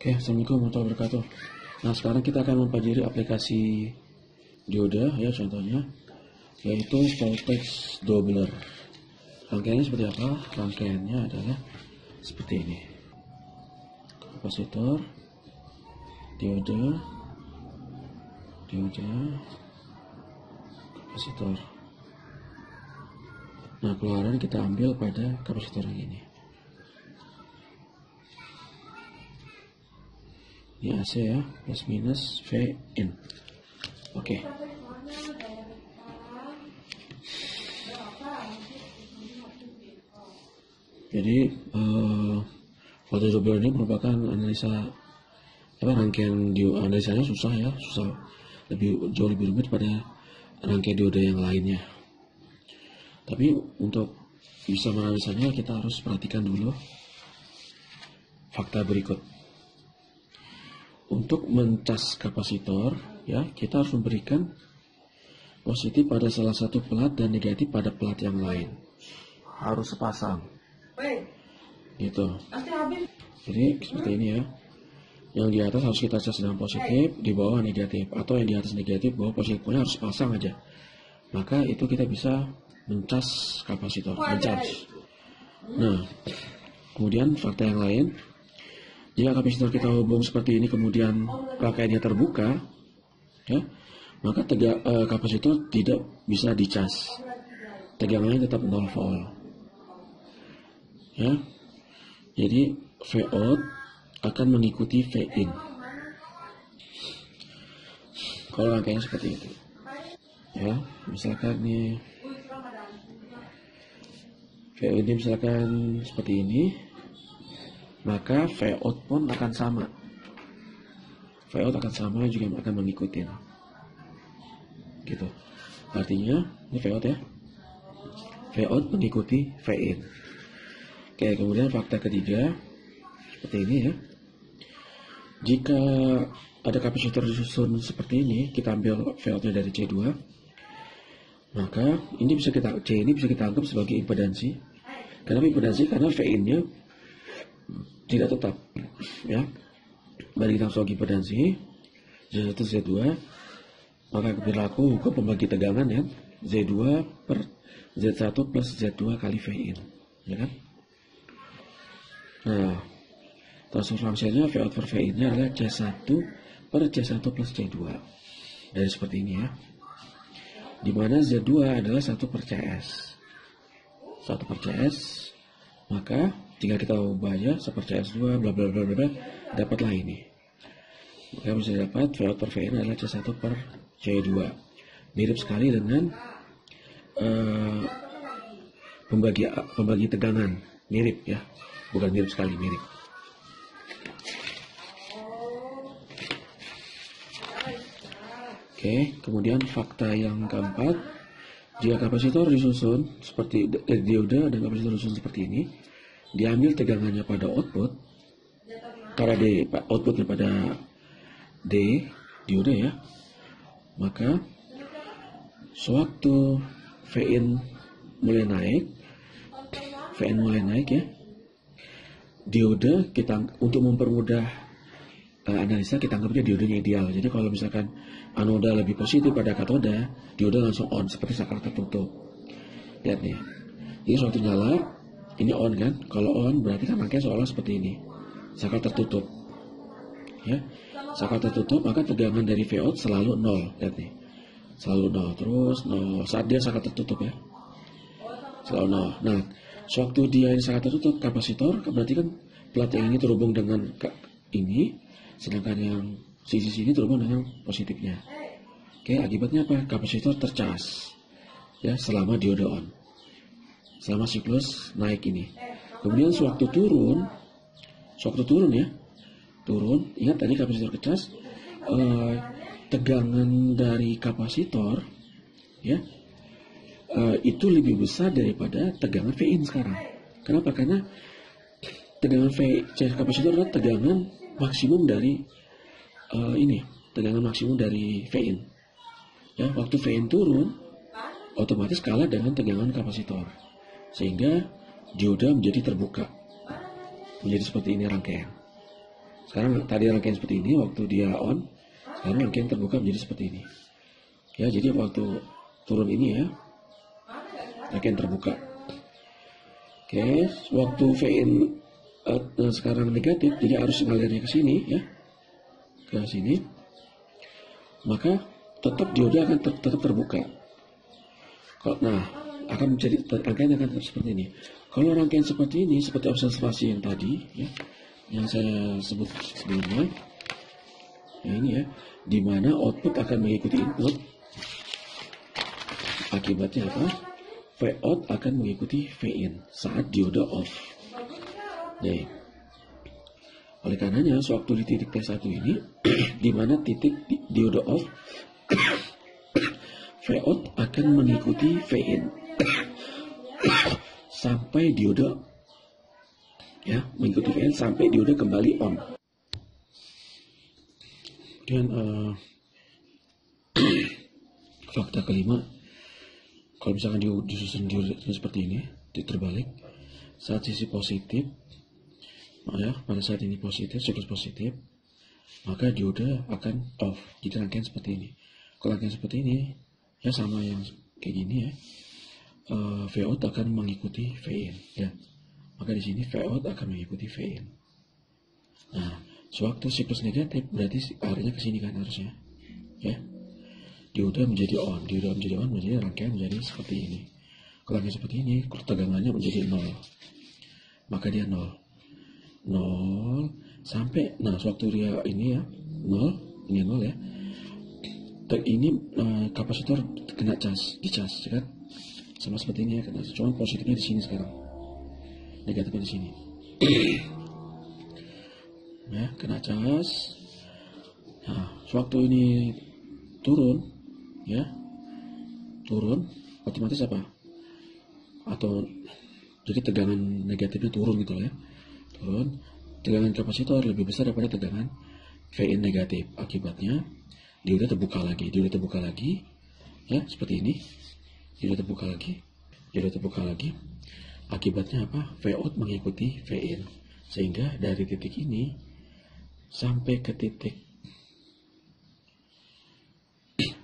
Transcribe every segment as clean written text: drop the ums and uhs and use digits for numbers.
Oke, Assalamualaikum warahmatullahi wabarakatuh. Nah, sekarang kita akan mempelajari aplikasi dioda ya, contohnya yaitu voltage doubler. Rangkaiannya seperti apa? Rangkaiannya adalah seperti ini. Kapasitor, dioda, kapasitor. Nah, keluaran kita ambil pada kapasitor yang ini. Ini AC ya, plus minus V in. Oke. Jadi voltage doubler ini merupakan analisa rangkaian dioda. Analisanya susah, jauh lebih rumit pada rangkaian dioda yang lainnya. Tapi untuk bisa menganalisanya kita harus perhatikan dulu fakta berikut. Untuk mencas kapasitor, ya, kita harus memberikan positif pada salah satu pelat dan negatif pada pelat yang lain. Harus sepasang. Gitu. Jadi seperti ini ya. Yang di atas harus kita cas dengan positif, di bawah negatif, atau yang di atas negatif, bawah positif. Pokoknya harus pasang aja. Maka itu kita bisa mencas kapasitor, mencas. Nah, kemudian fakta yang lain. Jika kapasitor kita hubung seperti ini kemudian rangkaiannya terbuka, ya, maka kapasitor tidak bisa dicas. Tegangannya tetap 0 volt. Ya. Jadi V out akan mengikuti V in. Kalau rangkaiannya seperti itu. Ya, misalkan nih V in misalkan seperti ini. Maka V out pun akan sama. V out akan sama juga akan mengikuti. Gitu. Artinya ini V out ya. V out mengikuti V in. Oke, kemudian fakta ketiga seperti ini ya. Jika ada kapasitor disusun seperti ini, kita ambil V outnya dari C2. Maka ini bisa kita anggap sebagai impedansi. Kenapa impedansi? Karena V in-nya tidak tetap, ya. Mari kita langsung impedansi Z1 Z2, maka berlaku hukum pembagi tegangan ya, Z2 per Z1 plus Z2 kali V in, ya kan? Nah, transfer fungsinya V out per V in nya adalah C1 per C1 plus C2. Dari seperti ini ya, dimana Z2 adalah 1 per CS, 1 per CS, maka jika kita ubah aja 1 per CS2 bla bla bla bla, dapatlah ini. Maka bisa dapat V out per V in adalah C1 per C2. Mirip sekali dengan pembagi tegangan, mirip ya, bukan mirip sekali, mirip. Oke, kemudian fakta yang keempat, jika kapasitor disusun seperti dioda dan kapasitor disusun seperti ini, diambil tegangannya pada output, karena outputnya pada D dioda ya, maka sewaktu V in mulai naik ya, dioda kita untuk mempermudah analisa kita anggapnya diodanya ideal. Jadi kalau misalkan anoda lebih positif pada katoda, dioda langsung on seperti saklar tertutup. Lihat nih, jadi sewaktu nyala ini on kan, kalau on berarti kan rangkaian seolah seperti ini, saklar tertutup ya, saklar tertutup, maka tegangan dari V out selalu 0. Lihat nih, selalu 0, terus 0 saat dia saklar tertutup ya, selalu 0. Nah, sewaktu dia ini saklar tertutup kapasitor, berarti kan plat yang ini terhubung dengan ini, sedangkan yang sisi sini terhubung dengan positifnya. Oke, akibatnya apa? Kapasitor tercas ya selama dioda on, selama siklus naik ini. Kemudian sewaktu turun ya, ingat tadi kapasitor kecas, tegangan dari kapasitor ya, itu lebih besar daripada tegangan V in sekarang. Kenapa? Karena tegangan kapasitor adalah tegangan maksimum dari tegangan maksimum dari V in ya. Waktu V in turun otomatis kalah dengan tegangan kapasitor, sehingga dioda menjadi terbuka, menjadi seperti ini rangkaian. Sekarang tadi rangkaian seperti ini, waktu dia on, sekarang rangkaian terbuka menjadi seperti ini. Ya, jadi waktu turun ini ya, rangkaian terbuka. Oke, waktu VIN sekarang negatif, jadi arus ngalirnya ke sini ya, ke sini, maka tetap dioda akan tetap terbuka. Nah, akan menjadi rangkaian akan tetap seperti ini. Kalau rangkaian seperti ini, seperti observasi yang tadi ya, yang saya sebut sebelumnya, ya ini ya, di mana output akan mengikuti input. Akibatnya apa? Vout akan mengikuti Vin saat dioda off. Nih. Oleh karenanya, sewaktu di titik T1 ini, di mana titik dioda off, Vout akan mengikuti Vin sampai dioda, ya, mengikuti Vin sampai dioda kembali on. Dan fakta kelima, kalau misalkan disusun dioda seperti ini, terbalik, saat sisi positif, ya, pada saat ini positif, siklus positif, maka dioda akan off. Jadi rangkaian seperti ini. Kalau rangkaian seperti ini, ya sama yang kayak gini ya, Vout akan mengikuti Vin, ya. Maka di sini Vout akan mengikuti Vin. Nah, sewaktu siklus negatif, berarti arahnya ke sini kan harusnya, ya. Dioda menjadi on, menjadi rangkaian menjadi seperti ini. Kalau rangkaian seperti ini, tegangannya menjadi 0, maka dia 0 sampai, nah sewaktu dia ini ya 0, ini 0 ya, ini kapasitor kena dicas kan, sama seperti ini ya, kena, cuma positifnya di sini sekarang, negatifnya di sini. Ya, kena cas. Nah, sewaktu ini turun, ya, turun, otomatis apa? Atau jadi tegangan negatifnya turun gitu ya, turun. Tegangan kapasitor lebih besar daripada tegangan Vin negatif. Akibatnya dioda terbuka lagi, ya, seperti ini. Dioda terbuka lagi. Akibatnya apa? Vout mengikuti Vin, sehingga dari titik ini sampai ke titik,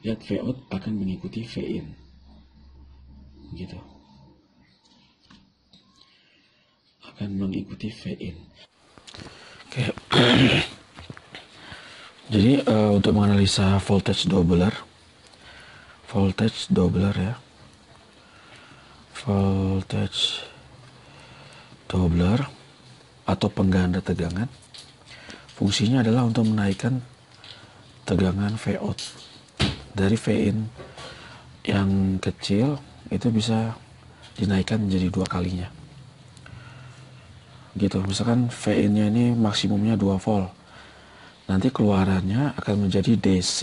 lihat, Vout akan mengikuti Vin, gitu, akan mengikuti Vin. Oke. Jadi untuk menganalisa voltage doubler ya, voltage doubler atau pengganda tegangan, fungsinya adalah untuk menaikkan tegangan Vout dari Vin yang kecil itu bisa dinaikkan menjadi 2 kalinya. Gitu, misalkan Vin-nya ini maksimumnya 2 volt. Nanti keluarannya akan menjadi DC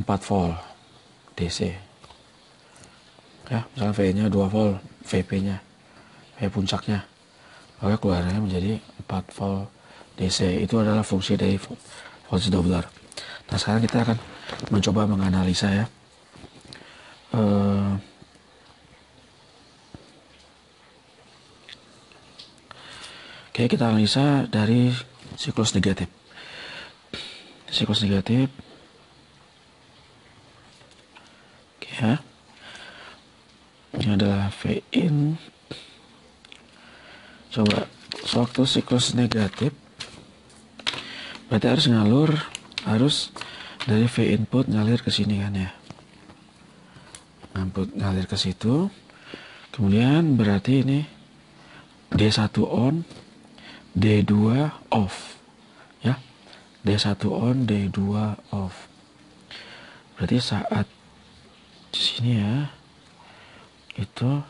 4 volt. DC. Ya, misalkan Vin-nya 2 volt, VP-nya, puncaknya. Maka keluarannya menjadi 4 volt DC. Itu adalah fungsi dari voltage doubler. Nah, sekarang kita akan mencoba menganalisa ya. Oke, kita analisa dari siklus negatif. Siklus negatif. Oke ya. Ini adalah Vin. Coba, sewaktu siklus negatif, berarti harus dari V input ngalir ke sini kan ya. Ngalir ke situ. Kemudian berarti ini D1 on, D2 off. Ya. D1 on, D2 off. Berarti saat di sini ya, itu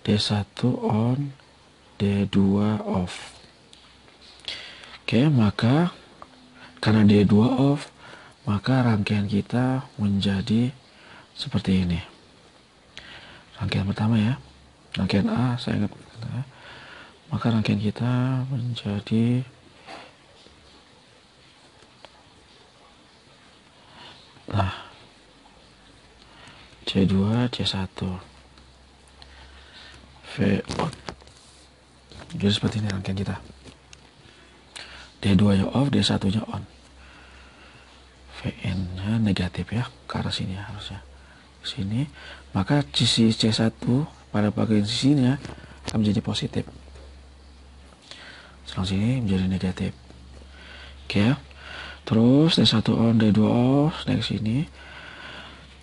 D1 on, D2 off. Oke, maka karena D2 off, maka rangkaian kita menjadi seperti ini. Rangkaian pertama ya, rangkaian A, saya ingat. Maka rangkaian kita menjadi C2, C1, V out. Jadi seperti ini rangkaian kita. D2-nya off, D1-nya on. VN-nya negatif ya, ke arah sini ya, harusnya sini. Maka sisi C1 pada bagian sisinya akan menjadi positif, selang sini menjadi negatif. Oke ya. Terus D1 on, D2 off, naik sini.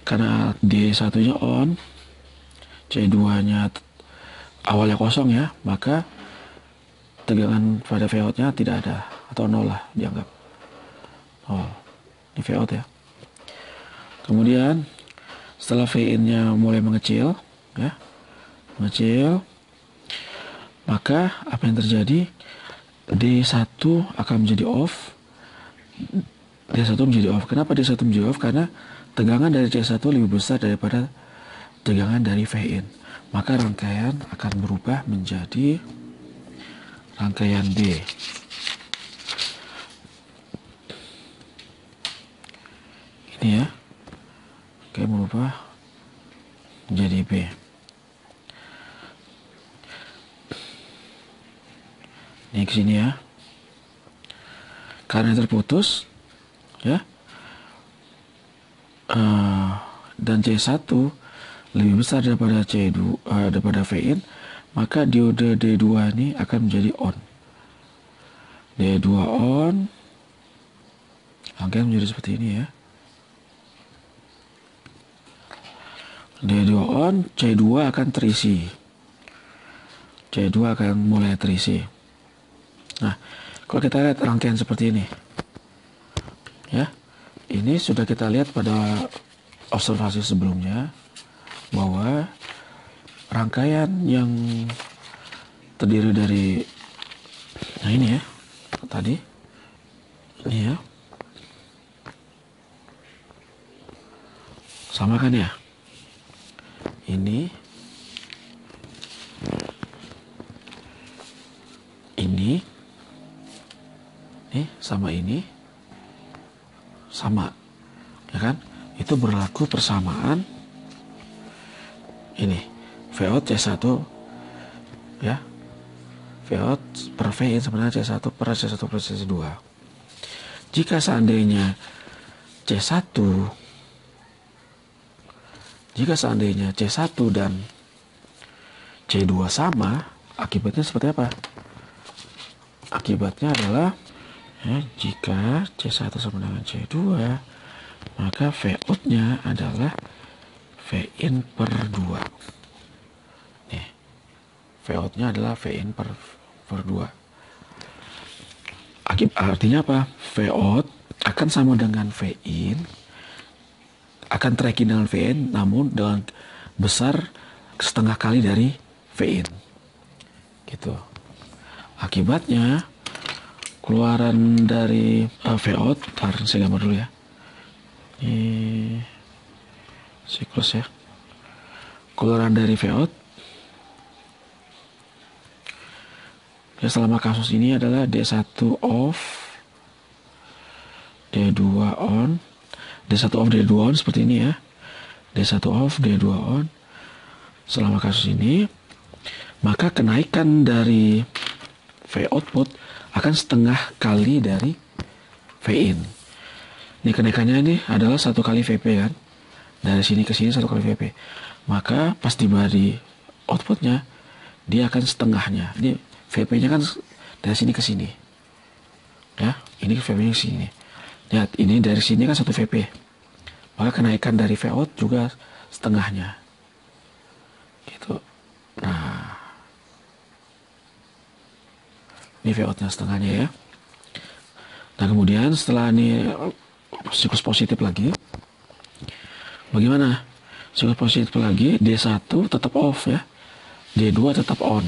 Karena D1-nya on, C2-nya awalnya kosong ya, maka tegangan pada V-out-nya tidak ada, atau nol lah dianggap. Oh, ini V-out ya. Kemudian setelah V-in-nya mulai mengecil ya, maka apa yang terjadi? D1 akan menjadi off. D1 menjadi off. Kenapa D1 menjadi off? Karena tegangan dari C1 lebih besar daripada tegangan dari V-in. Maka rangkaian akan berubah menjadi rangkaian B. Ini ya. Oke, berubah menjadi B. Ini ke sini ya. Karena terputus ya. Dan C1 lebih besar daripada C2 daripada V-in, maka diode D2 ini akan menjadi on. D2 on. Rangkaian menjadi seperti ini ya. D2 on, C2 akan terisi. C2 akan mulai terisi. Nah, kalau kita lihat rangkaian seperti ini, ya, ini sudah kita lihat pada observasi sebelumnya bahwa rangkaian yang terdiri dari, nah ini ya, tadi, ini ya, sama kan ya? Ini sama ini sama ya kan, itu berlaku persamaan ini V-out C1 ya, V-out per V-in sebenarnya C1 per C1 plus C2. Jika seandainya C1 dan C2 sama, akibatnya seperti apa? Akibatnya adalah ya, jika C1 sama dengan C2, maka V-out-nya adalah V-in per 2. Nih, V-out-nya adalah V-in per 2. Artinya apa? V-out akan sama dengan V-in, akan tracking dengan V-in, namun dengan besar setengah kali dari V-in. Gitu. Akibatnya keluaran dari V-out, saya gambar dulu ya. Ini siklus ya. Keluaran dari V-out ya selama kasus ini adalah D1 off, D2 on, D1 off, D2 on seperti ini ya. D1 off, D2 on. Selama kasus ini, maka kenaikan dari V-output akan setengah kali dari V-in. Ini kenaikannya ini adalah 1 kali VP kan. Dari sini ke sini 1 kali VP. Maka pas tiba di outputnya, dia akan setengahnya. Ini VP-nya kan dari sini ke sini. Ya, ini VP-nya ke sini. Lihat, ini dari sini kan 1 VP. Maka kenaikan dari V-out juga setengahnya. Gitu. Nah, ini V-out-nya setengahnya ya. Nah, kemudian setelah ini siklus positif lagi, bagaimana? Siklus positif lagi, D1 tetap off ya, D2 tetap on.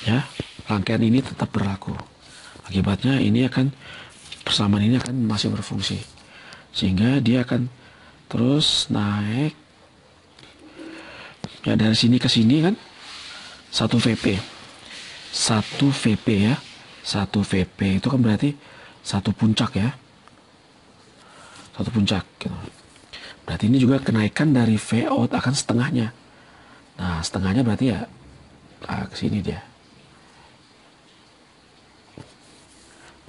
Ya, rangkaian ini tetap berlaku. Akibatnya ini akan, persamaan ini akan masih berfungsi. Sehingga dia akan terus naik. Ya, dari sini ke sini kan 1 VP. 1 VP ya. 1 VP itu kan berarti 1 puncak ya. 1 puncak gitu. Berarti ini juga kenaikan dari V-out akan setengahnya. Nah, setengahnya berarti ya ke sini dia.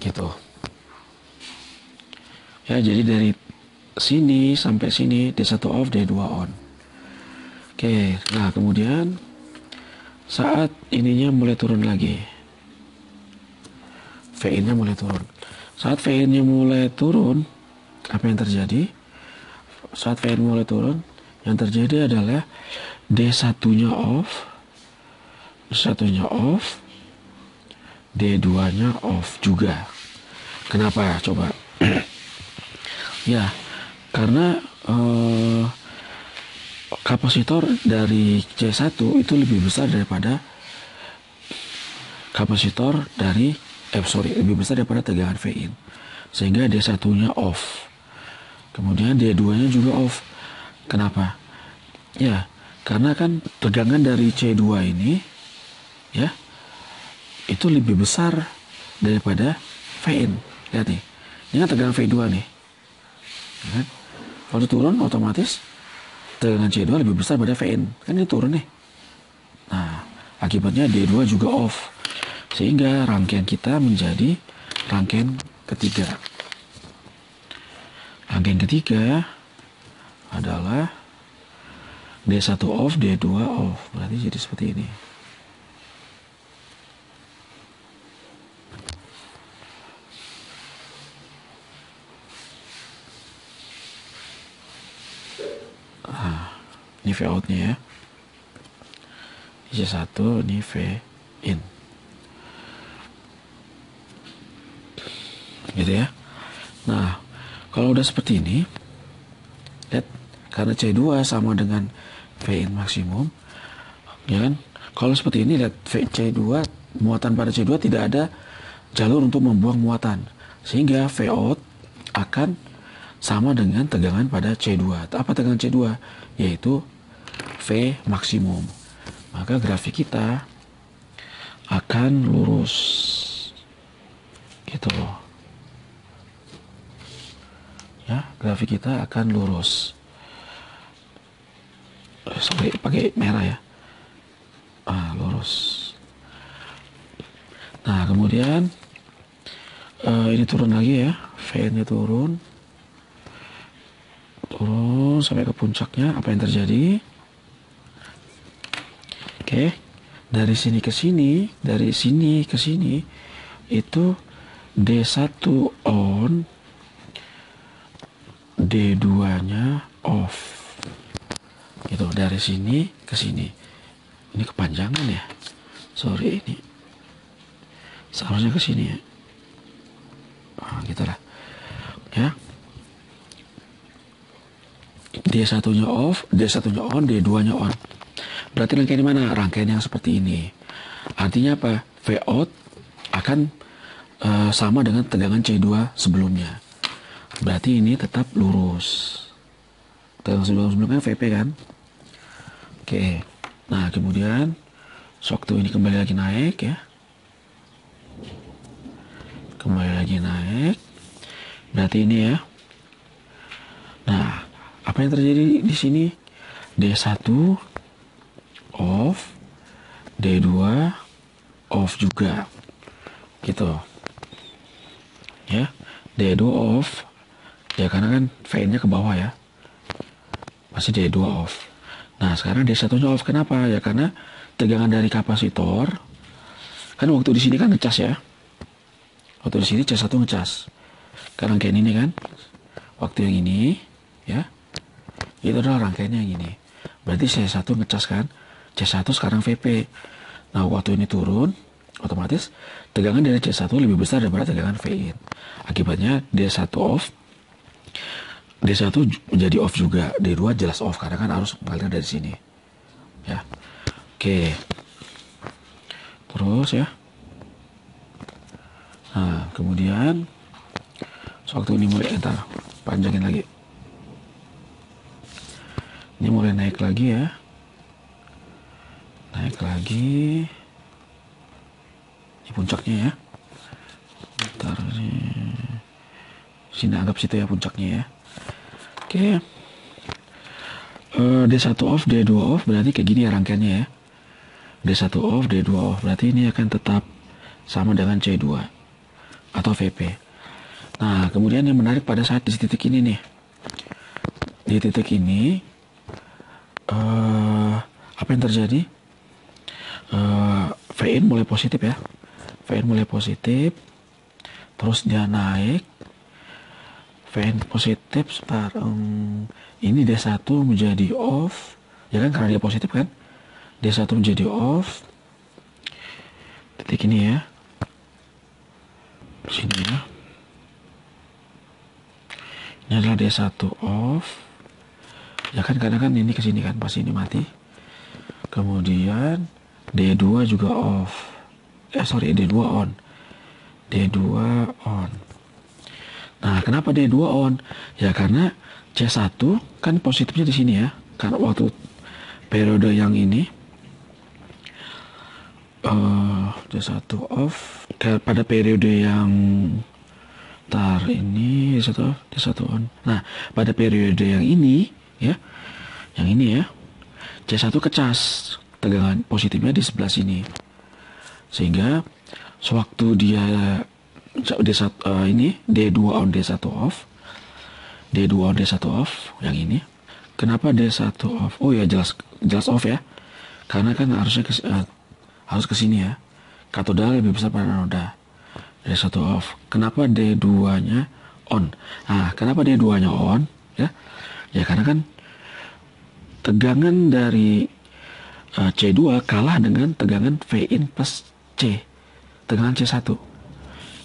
gitu ya. Jadi dari sini sampai sini D1 off, D2 on. Oke, nah kemudian saat ininya mulai turun lagi, VIN-nya mulai turun. Saat VIN-nya mulai turun, apa yang terjadi? Saat VIN mulai turun, yang terjadi adalah D1-nya off, D1-nya off, D2-nya off juga. Kenapa? Coba. Ya, karena kapasitor dari C1 itu lebih besar daripada kapasitor dari lebih besar daripada tegangan VIN, sehingga D1-nya off. Kemudian D2-nya juga off. Kenapa? Ya, karena kan tegangan dari C2 ini ya itu lebih besar daripada VIN. Lihat nih, ini kan tegangan V2 nih kan? Kalau turun otomatis tegangan C2 lebih besar daripada VIN, kan ini turun nih. Nah, akibatnya D2 juga off, sehingga rangkaian kita menjadi rangkaian ketiga. Rangkaian ketiga adalah D1 off, D2 off. Berarti jadi seperti ini. Ini V out-nya ya. Ini C1, ini V in. Gitu ya. Nah, kalau udah seperti ini, lihat, karena C2 sama dengan V in maksimum, ya kan? Kalau seperti ini, lihat, C2, muatan pada C2 tidak ada jalur untuk membuang muatan, sehingga V out akan sama dengan tegangan pada C2. Apa tegangan C2? Yaitu V maksimum. Maka grafik kita akan lurus gitu loh ya, grafik kita akan lurus. Sorry, pakai merah ya. Lurus. Nah kemudian ini turun lagi ya, V-nya turun sampai ke puncaknya. Apa yang terjadi? Oke, dari sini ke sini, dari sini ke sini itu D1 on, D2-nya off. Gitu, dari sini ke sini. Ini kepanjangan ya. Sorry, ini seharusnya ke sini ya. Gitulah. Ya. D1-nya off, D1-nya on, D2-nya on. Berarti rangkaian di mana? Rangkaian yang seperti ini. Artinya apa? V out akan sama dengan tegangan C2 sebelumnya. Berarti ini tetap lurus. Tegangan sebelumnya VP kan? Oke. Nah, kemudian waktu ini kembali lagi naik ya. Kembali lagi naik. Berarti ini ya. Nah, apa yang terjadi di sini? D1 off, D2 off juga. Gitu. Ya, D2 off. Ya karena kan VN-nya ke bawah ya. Masih D2 off. Nah, sekarang D1-nya off. Kenapa? Ya karena tegangan dari kapasitor kan waktu di sini kan ngecas ya. Waktu di sini C1 ngecas. Karena rangkaian ini kan. Waktu yang ini ya. Itu adalah rangkaiannya yang ini. Berarti C1 ngecas kan. C1 sekarang VP. Nah, waktu ini turun, otomatis tegangan dari C1 lebih besar daripada tegangan VIN. Akibatnya D1 off, D1 menjadi off juga, D2 jelas off karena kan arus mengalir dari sini. Ya. Oke. Terus ya. Nah, kemudian waktu ini mulai entar panjangin lagi. Ini mulai naik lagi ya. Naik lagi. Ini puncaknya ya. Bentar sini anggap situ ya puncaknya ya. Oke. D1 off, D2 off berarti kayak gini ya rangkaiannya ya. D1 off, D2 off berarti ini akan tetap sama dengan C2. atau VP. Nah, kemudian yang menarik pada saat di titik ini nih. Di titik ini apa yang terjadi? VN mulai positif ya. VN mulai positif. Terus dia naik. VN positif sebentar. Ini D1 menjadi off. Ya kan, karena dia positif kan. D1 menjadi off. Titik ini ya. Sini ya. Ini adalah D1 off. Ya kan, kadang kan ini kesini kan, pas ini mati. Kemudian D2 juga off. D2 on. D2 on. Nah, kenapa D2 on? Ya karena C1 kan positifnya di sini ya. Karena waktu periode yang ini D1 off. Pada periode yang ini D1 on. Nah, pada periode yang ini ya. Yang ini ya. C1 kecas. Tegangan positifnya di sebelah sini. Sehingga sewaktu dia D1 ini D2 on D1 off. D2 on D1 off yang ini. Kenapa D1 off? Oh ya, jelas off ya. Karena kan harusnya harus ke sini ya. Katoda lebih besar pada anoda. D1 off. Kenapa D2-nya on? Nah, kenapa D2-nya on? Ya. Ya karena kan tegangan dari C2 kalah dengan tegangan V in plus C. Tegangan C1.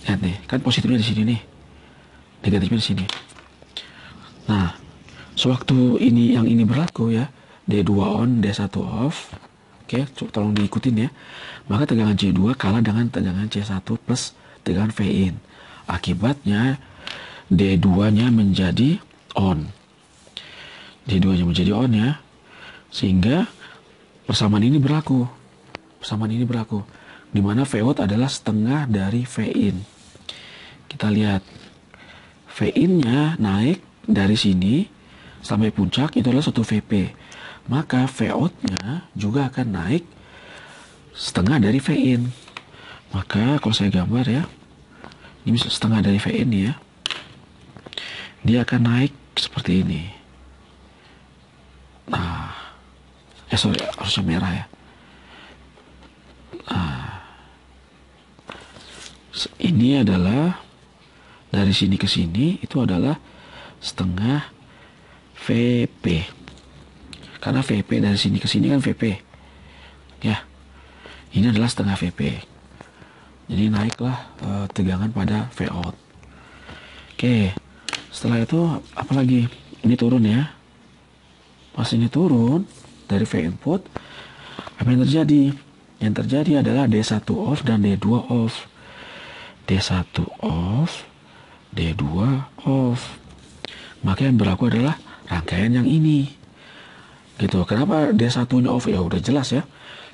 Lihat nih, kan positifnya di sini nih. Negatifnya di sini. Nah, sewaktu yang ini berlaku ya, D2 on, D1 off. Oke, tolong diikutin ya. Maka tegangan C2 kalah dengan tegangan C1 plus tegangan V in. Akibatnya D2-nya menjadi on. D2-nya menjadi on ya. Sehingga persamaan ini berlaku. Di mana V out adalah setengah dari V in. Kita lihat. V in-nya naik dari sini sampai puncak itu adalah 1 Vp. Maka V out-nya juga akan naik setengah dari V in. Maka kalau saya gambar ya, ini bisa setengah dari V in ya. Dia akan naik seperti ini. Nah, harusnya merah ya. Nah, ini adalah dari sini ke sini itu adalah setengah Vp. Karena Vp dari sini ke sini kan Vp. Ya. Ini adalah setengah Vp. Jadi naiklah tegangan pada V out. Oke. Setelah itu apa lagi? Ini turun ya. Pas ini turun dari V input, apa yang terjadi? Yang terjadi adalah D1 off dan D2 off. D1 off, D2 off. Maka yang berlaku adalah rangkaian yang ini. Gitu. Kenapa D1-nya off? Ya udah jelas ya.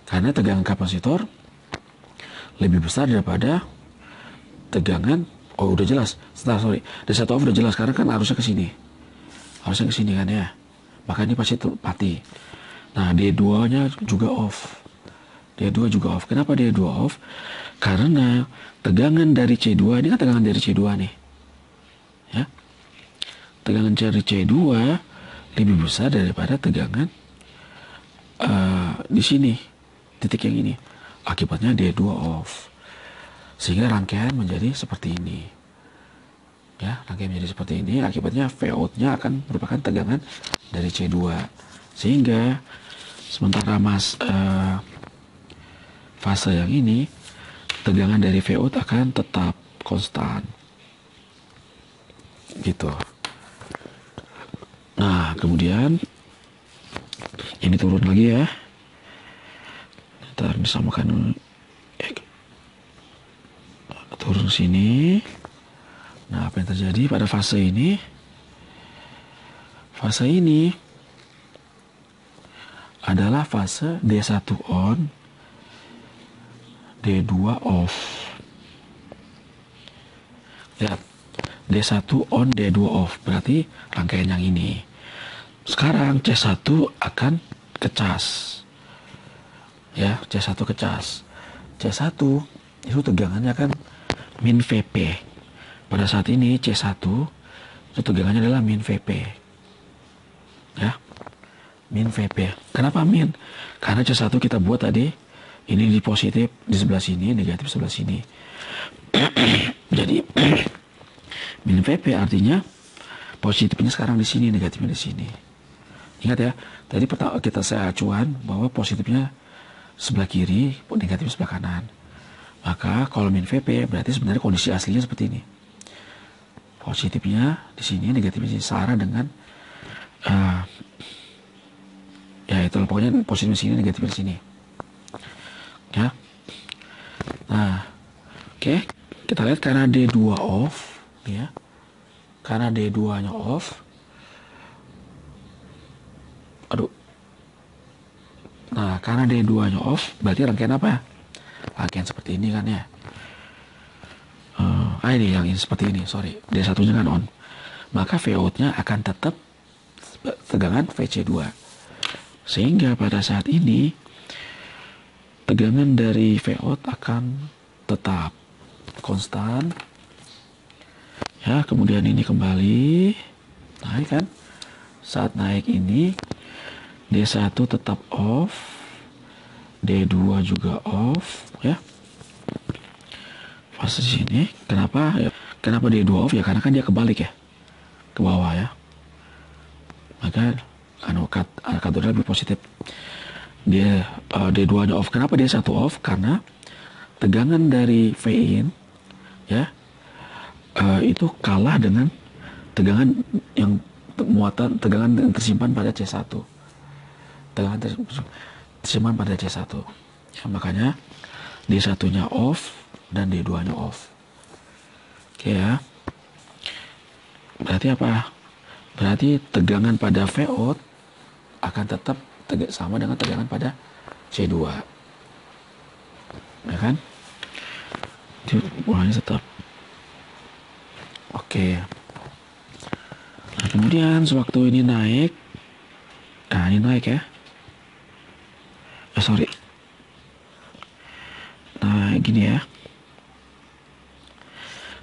Karena tegangan kapasitor lebih besar daripada tegangan. Oh udah jelas. D1 off udah jelas karena kan harusnya ke sini. Harusnya ke sini kan ya. Maka ini pasti mati. Nah, D2-nya juga off. D2 juga off. Kenapa D2 off? Karena tegangan dari C2, ini kan tegangan dari C2 nih. Ya. Tegangan dari C2 lebih besar daripada tegangan di sini. Titik yang ini. Akibatnya D2 off. Sehingga rangkaian menjadi seperti ini. Ya, rangkaian menjadi seperti ini. Akibatnya V out-nya akan merupakan tegangan dari C2. Sehingga sementara fase yang ini tegangan dari V out akan tetap konstan gitu. Nah kemudian ini turun lagi ya, ntar disamakan turun sini. Nah apa yang terjadi pada fase ini? Fase ini adalah fase D1 on, D2 off. Lihat, D1 on, D2 off. Berarti rangkaian yang ini. Sekarang C1 akan kecas. Ya, C1 kecas. C1 itu tegangannya kan min Vp. Pada saat ini C1 itu tegangannya adalah min Vp. Ya, min Vp. Kenapa min? Karena C1 kita buat tadi, ini di positif di sebelah sini, negatif sebelah sini. Jadi min Vp artinya positifnya sekarang di sini, negatifnya di sini. Ingat ya, tadi kita saya acuan bahwa positifnya sebelah kiri, negatifnya sebelah kanan. Maka kalau min Vp berarti sebenarnya kondisi aslinya seperti ini. Positifnya di sini, negatifnya di sini, setara dengan ya itu pokoknya positifnya di sini, negatifnya di sini. Ya. Nah, oke, kita lihat karena D2 off, ya. Karena D2-nya off. Aduh. Nah, karena D2-nya off, berarti rangkaian apa? Rangkaian seperti ini kan ya. Ini yang ini seperti ini, sorry. D1-nya kan on. Maka Vout-nya akan tetap tegangan VC2. Sehingga pada saat ini tegangan dari Vout akan tetap konstan. Ya, kemudian ini kembali naik kan. Saat naik ini D1 tetap off, D2 juga off, ya. Pas di sini, kenapa? Kenapa D2 off ya? Karena kan dia kebalik ya, ke bawah ya. Maka katodnya lebih positif. Dia D2-nya off. Kenapa D1 off? Karena tegangan dari Vin ya itu kalah dengan tegangan yang tegangan yang tersimpan pada C1. Tegangan tersimpan pada C1. Ya, makanya D1-nya off dan D2-nya off. Oke ya. Berarti apa? Berarti tegangan pada Vout akan tetap sama dengan tegangan pada C2. Ya kan? Mulanya tetap. Oke. Nah, kemudian sewaktu ini naik. Nah, ini naik ya. Sorry. Nah, gini ya.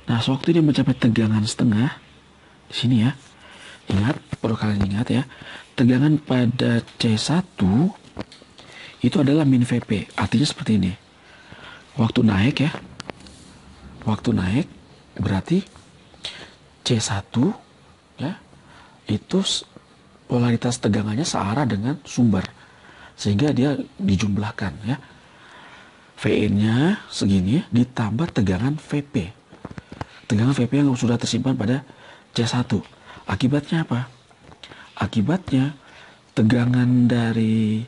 Nah, sewaktu dia mencapai tegangan setengah di sini ya. Ingat, perlu kalian ingat ya. Tegangan pada C1 itu adalah min Vp. Artinya seperti ini. Waktu naik ya. Waktu naik berarti C1 ya. Itu polaritas tegangannya searah dengan sumber. Sehingga dia dijumlahkan ya. Vn-nya segini ditambah tegangan Vp. Tegangan Vp yang sudah tersimpan pada C1. Akibatnya apa? Akibatnya tegangan dari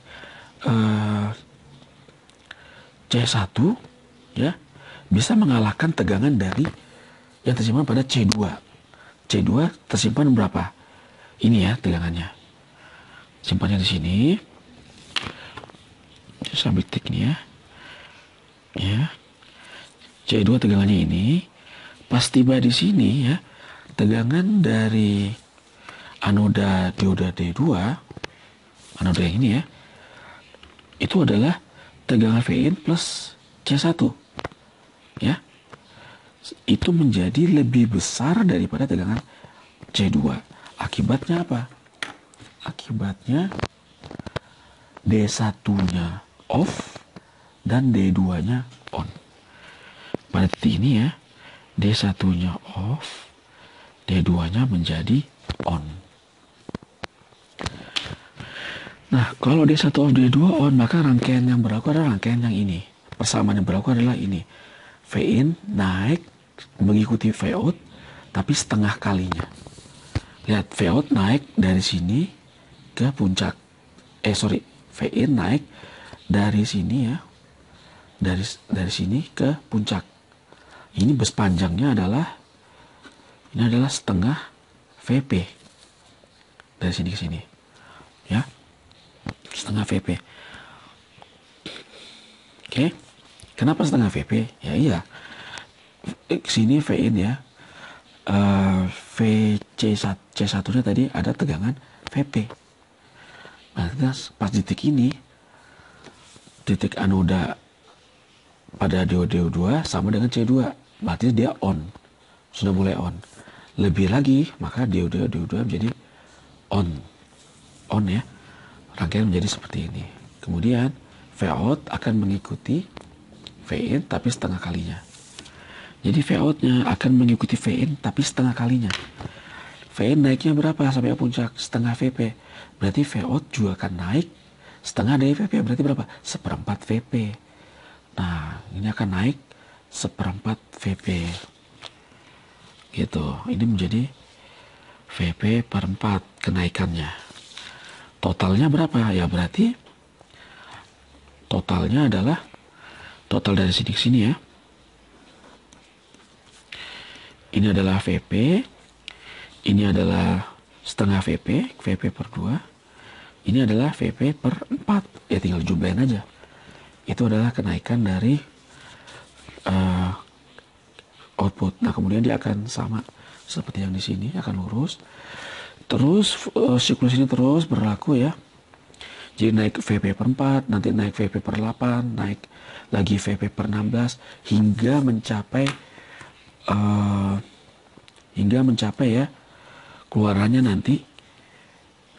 C1 ya bisa mengalahkan tegangan dari yang tersimpan pada C2. C2 tersimpan berapa? Ini ya tegangannya. Simpannya di sini. Sambil tik nih ya. Ya. C2 tegangannya ini. Pas tiba di sini ya, tegangan dari anoda dioda D2, anoda yang ini ya, itu adalah tegangan Vin plus C1. Ya. Itu menjadi lebih besar daripada tegangan C2. Akibatnya apa? Akibatnya D1-nya off dan D2-nya on. Pada titik ini ya, D1-nya off, D2-nya menjadi on. Nah, kalau D1 off, D2 on, maka rangkaian yang berlaku adalah rangkaian yang ini. Persamaan yang berlaku adalah ini. Vin naik mengikuti Vout, tapi setengah kalinya. Lihat, Vout naik dari sini ke puncak. Vin naik dari sini ya. Dari sini ke puncak. Ini bus panjangnya adalah setengah Vp. Dari sini ke sini. Ya. Setengah Vp. Oke. Kenapa setengah Vp? Ya iya. Sini Vin ya. C1-nya tadi ada tegangan Vp. Nah, pas titik ini, titik anoda pada dioda 2 sama dengan C2. berarti dia on, sudah mulai on. Lebih lagi, maka dioda menjadi on ya. Rangkaian menjadi seperti ini. Kemudian V out akan mengikuti V in tapi setengah kalinya. Jadi V out-nya akan mengikuti V in tapi setengah kalinya. V in naiknya berapa sampai puncak? Setengah Vp. Berarti V out juga akan naik setengah dari Vp. Berarti berapa? Seperempat Vp. Nah, ini akan naik seperempat Vp. Gitu. Ini menjadi Vp per 4 kenaikannya. Totalnya berapa? Ya berarti totalnya adalah total dari sini ke sini ya. Ini adalah Vp. Ini adalah setengah Vp, Vp per 2. Ini adalah Vp per 4. Ya tinggal jumlahin aja. Itu adalah kenaikan dari output. Nah, kemudian dia akan sama seperti yang di sini, akan lurus. Terus siklus ini terus berlaku ya. Jadi naik Vp per 4, nanti naik Vp per 8, naik lagi Vp per 16 hingga mencapai ya keluarannya nanti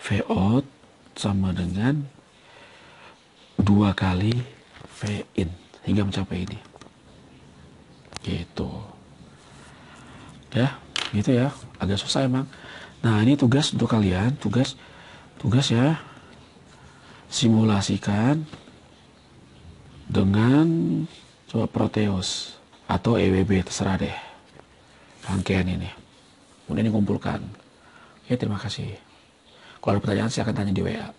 V out sama dengan 2 kali V in hingga mencapai ini. Gitu. Ya, gitu ya. Agak susah emang. Nah, ini tugas untuk kalian, tugas ya. Simulasikan dengan coba Proteus atau EWB, terserah deh. Rangkaian ini. Kemudian dikumpulkan. Oke, terima kasih. Kalau ada pertanyaan silahkan tanya di WA.